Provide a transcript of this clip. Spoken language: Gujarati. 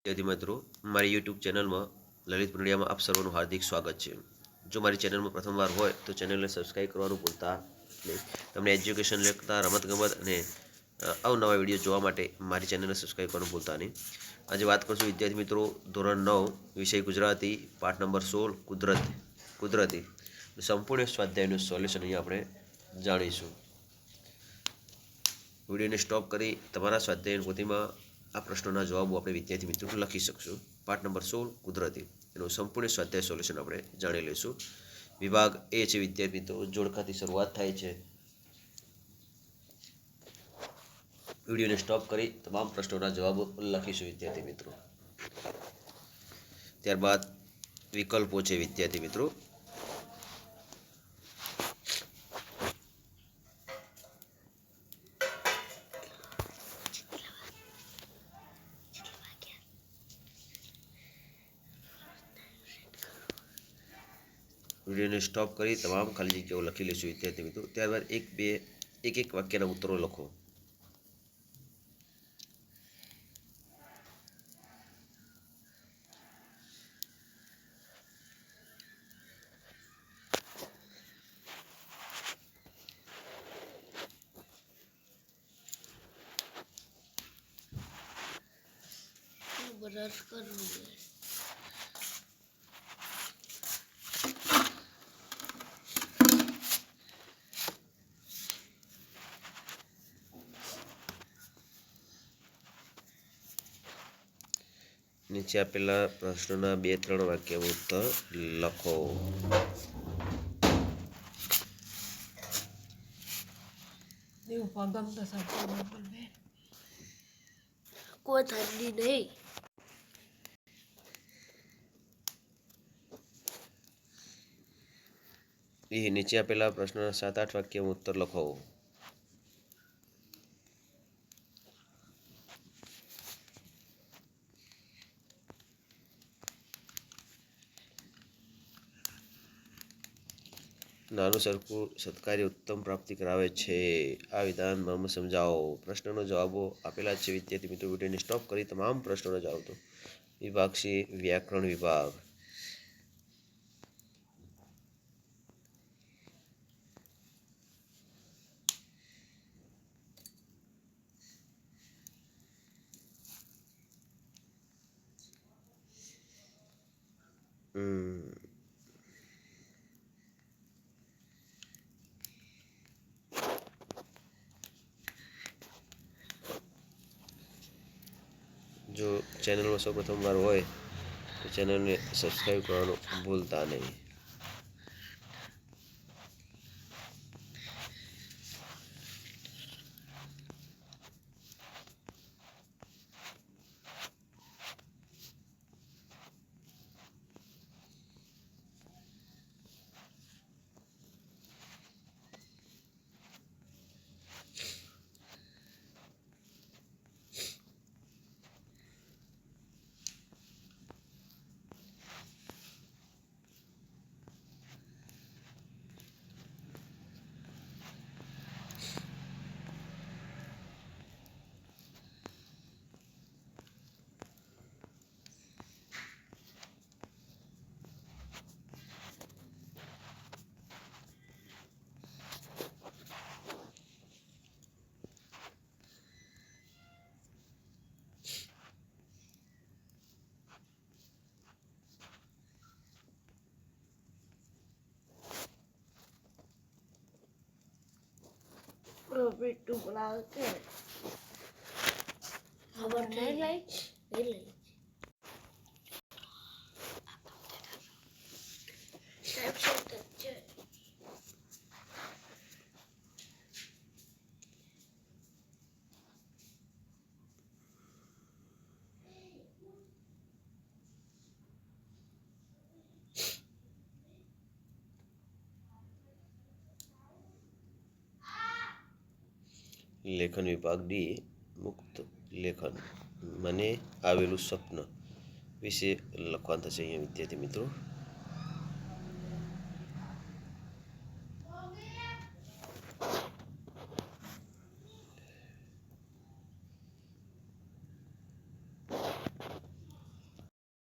વિદ્યાર્થી મિત્રો, મારી યુટ્યુબ ચેનલમાં લલિત મીડિયામાં આપ સર્વનું હાર્દિક સ્વાગત છે. જો મારી ચેનલમાં પ્રથમવાર હોય તો ચેનલને સબસ્ક્રાઈબ કરવાનું ભૂલતા નહીં. તમને એજ્યુકેશન લગતા રમતગમત અને અવનવા વિડીયો જોવા માટે મારી ચેનલને સબસ્ક્રાઈબ કરવાનું ભૂલતા નહીં. આજે વાત કરશું વિદ્યાર્થી મિત્રો ધોરણ 9 વિષય ગુજરાતી પાઠ નંબર 16 કુદરતી સંપૂર્ણ સ્વાધ્યાયનું સોલ્યુશન અહીંયા આપણે જાણીશું. વિડીયોને સ્ટોપ કરી તમારા સ્વાધ્યાયની પોથીમાં આ પ્રશ્નોના જવાબો આપણે વિદ્યાર્થી મિત્રો લખી શકશું. પાઠ નંબર 16 કુદરતી એનું સંપૂર્ણ સ્વાધ્યાય સોલ્યુશન આપણે જાણી લઈશું. વિભાગ એ છે વિદ્યાર્થી મિત્રો, જોડકાથી શરૂઆત થાય છે. વિડીયોને સ્ટોપ કરી તમામ પ્રશ્નોના જવાબો લખીશું વિદ્યાર્થી મિત્રો. ત્યારબાદ વિકલ્પો છે વિદ્યાર્થી મિત્રો. વિડીયોને સ્ટોપ કરી તમામ ખાલી જગ્યાઓ લખી લઈશું વિદ્યાર્થી મિત્રો. ત્યારબાદ એક વાક્યના ઉત્તરો લખો. બ્રશ કરવું નીચે આપેલા પ્રશ્નોના 2-3 વાક્ય ઉત્તર લખો. કોઈ ઠંડી નહીં. નીચે આપેલા પ્રશ્નોના 7-8 વાક્ય ઉત્તર લખો. નાનું સરખું સત્કાર્ય ઉત્તમ પ્રાપ્તિ કરાવે છે. આ વિધાન મર્મ સમજાવો. પ્રશ્નનો જવાબો આપેલા છે વિદ્યાર્થી મિત્રો. વિડીયોને સ્ટોપ કરી તમામ પ્રશ્નોનો જવાબ દો. વિભાગ છે વ્યાકરણ વિભાગ. જો ચેનલમાં સૌ પ્રથમવાર હોય તો ચેનલને સબસ્ક્રાઈબ કરવાનું ભૂલતા નહીં. પેટું બોલાવે કે ખબર નહીં લઈ લેખન વિભાગ ડી મુક્ત લેખન. મને આવેલું સ્વપ્ન વિશે લખવાનું થશે અહીંયા વિદ્યાર્થી મિત્રો.